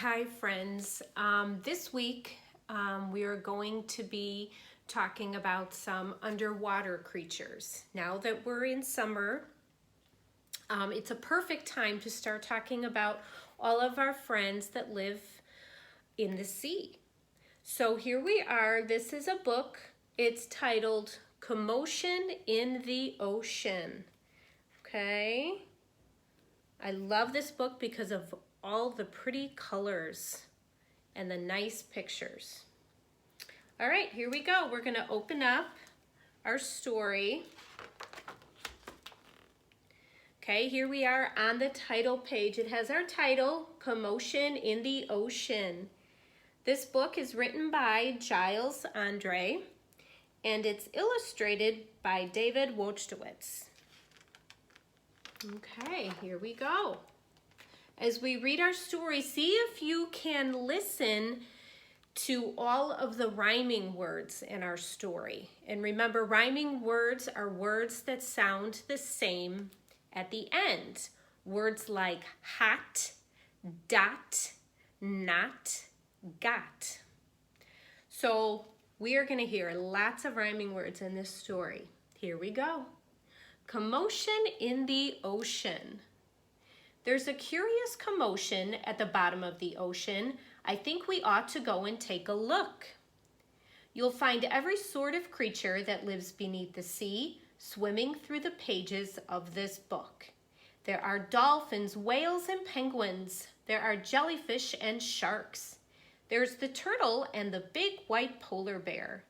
Hi friends. This week we are going to be talking about some underwater creatures. Now that we're in summer, it's a perfect time to start talking about all of our friends that live in the sea. So here we are. This is a book. It's titled Commotion in the Ocean. Okay. I love this book because of all the pretty colors and the nice pictures. All right, here we go. We're going to open up our story. Okay, here we are on the title page. It has our title, Commotion in the Ocean. This book is written by Giles Andre, and it's illustrated by David Wojtowicz. Okay, here we go. As we read our story, see if you can listen to all of the rhyming words in our story. And remember, rhyming words are words that sound the same at the end. Words like hot, dot, not, got. So we are going to hear lots of rhyming words in this story. Here we go. Commotion in the ocean. There's a curious commotion at the bottom of the ocean. I think we ought to go and take a look. You'll find every sort of creature that lives beneath the sea swimming through the pages of this book. There are dolphins, whales, and penguins. There are jellyfish and sharks. There's the turtle and the big white polar bear.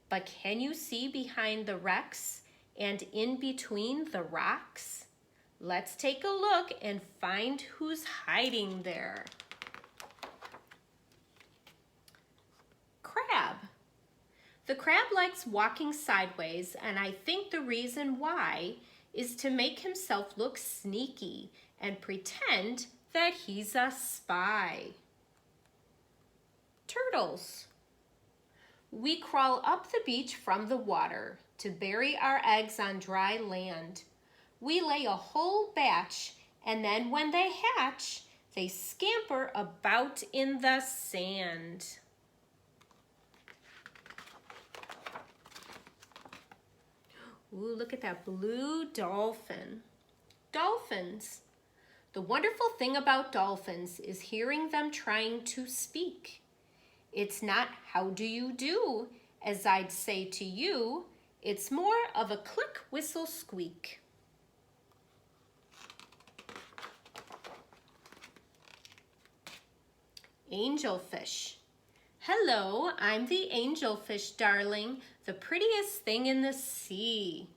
But can you see behind the wrecks and in between the rocks? Let's take a look and find who's hiding there. Crab. The crab likes walking sideways, and I think the reason why is to make himself look sneaky and pretend that he's a spy. Turtles. We crawl up the beach from the water to bury our eggs on dry land. We lay a whole batch, and then when they hatch, they scamper about in the sand. Ooh, look at that blue dolphin. Dolphins. The wonderful thing about dolphins is hearing them trying to speak. It's not how do you do, as I'd say to you. It's more of a click, whistle, squeak. Angelfish. Hello, I'm the angelfish, darling, the prettiest thing in the sea.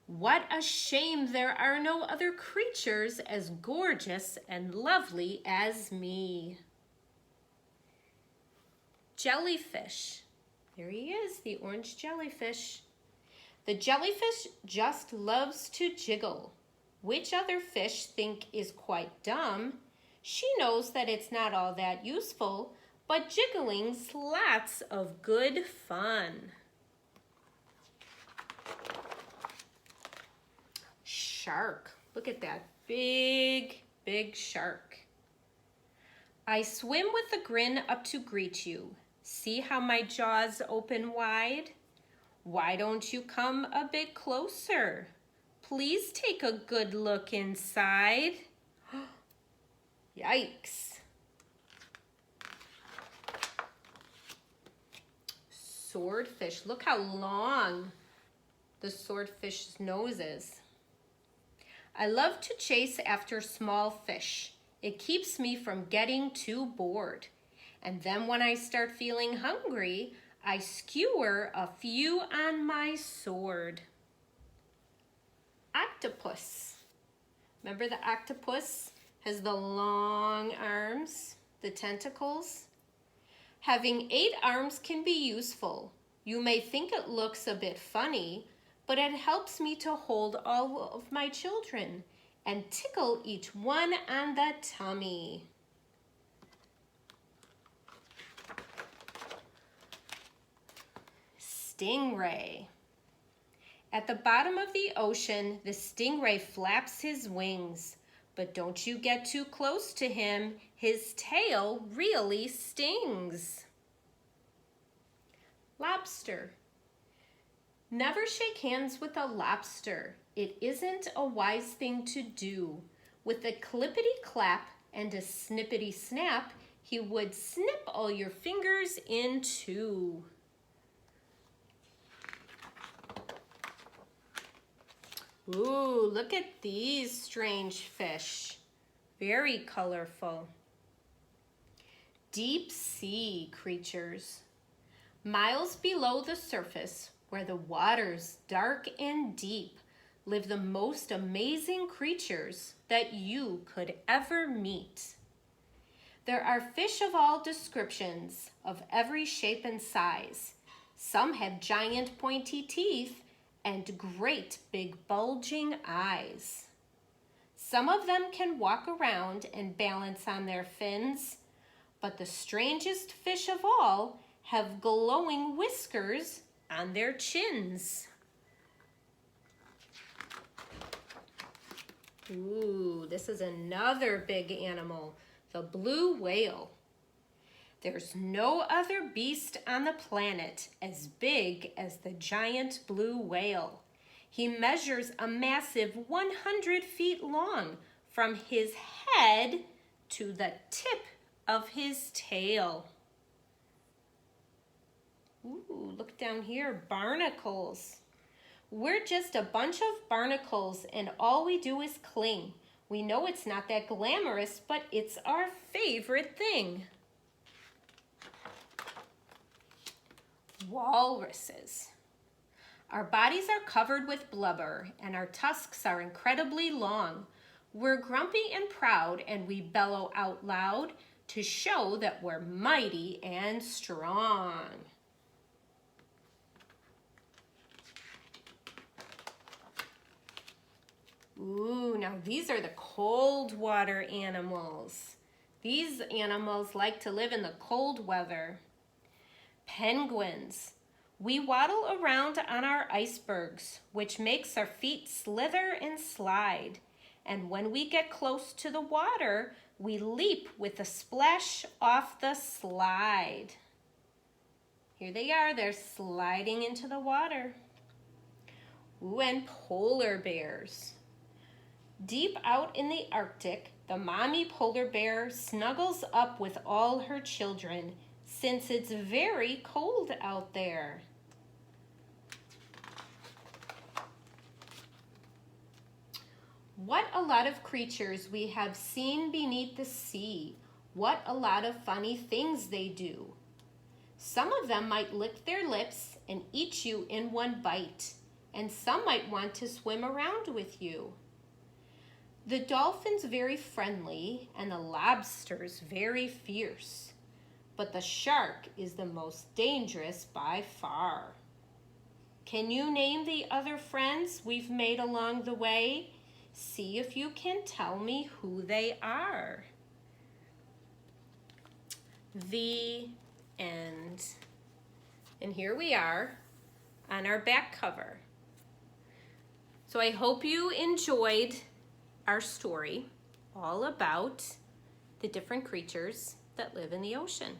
What a shame there are no other creatures as gorgeous and lovely as me. Jellyfish. There he is, the orange jellyfish. The jellyfish just loves to jiggle. Which other fish think is quite dumb? She knows that it's not all that useful, but jiggling's lots of good fun. Shark. Look at that big, big shark. I swim with a grin up to greet you. See how my jaws open wide? Why don't you come a bit closer? Please take a good look inside. Yikes. Swordfish. Look how long the swordfish's nose is. I love to chase after small fish. It keeps me from getting too bored. And then when I start feeling hungry, I skewer a few on my sword. Octopus. Remember the octopus has the long arms, the tentacles? Having 8 arms can be useful. You may think it looks a bit funny, but it helps me to hold all of my children and tickle each one on the tummy. Stingray. At the bottom of the ocean, the stingray flaps his wings, But don't you get too close to him. His tail really stings. Lobster. Never shake hands with a lobster. It isn't a wise thing to do. With a clippity-clap and a snippity-snap, he would snip all your fingers in two. Ooh, look at these strange fish. Very colorful. Deep sea creatures. Miles below the surface, where the water's dark and deep, live the most amazing creatures that you could ever meet. There are fish of all descriptions, of every shape and size. Some have giant pointy teeth and great big bulging eyes. Some of them can walk around and balance on their fins, but the strangest fish of all have glowing whiskers on their chins. Ooh, this is another big animal, the blue whale. There's no other beast on the planet as big as the giant blue whale. He measures a massive 100 feet long from his head to the tip of his tail. Ooh, look down here, barnacles. We're just a bunch of barnacles and all we do is cling. We know it's not that glamorous, but it's our favorite thing. Walruses. Our bodies are covered with blubber and our tusks are incredibly long. We're grumpy and proud and we bellow out loud to show that we're mighty and strong. Ooh, now these are the cold water animals. These animals like to live in the cold weather. Penguins. We waddle around on our icebergs, which makes our feet slither and slide. And when we get close to the water, we leap with a splash off the slide. Here they are, they're sliding into the water. Ooh, and polar bears. Deep out in the Arctic, the mommy polar bear snuggles up with all her children since it's very cold out there. What a lot of creatures we have seen beneath the sea. What a lot of funny things they do. Some of them might lick their lips and eat you in one bite, and some might want to swim around with you. The dolphin's very friendly and the lobster's very fierce, but the shark is the most dangerous by far. Can you name the other friends we've made along the way? See if you can tell me who they are. The end. And here we are on our back cover. So I hope you enjoyed our story all about the different creatures that live in the ocean.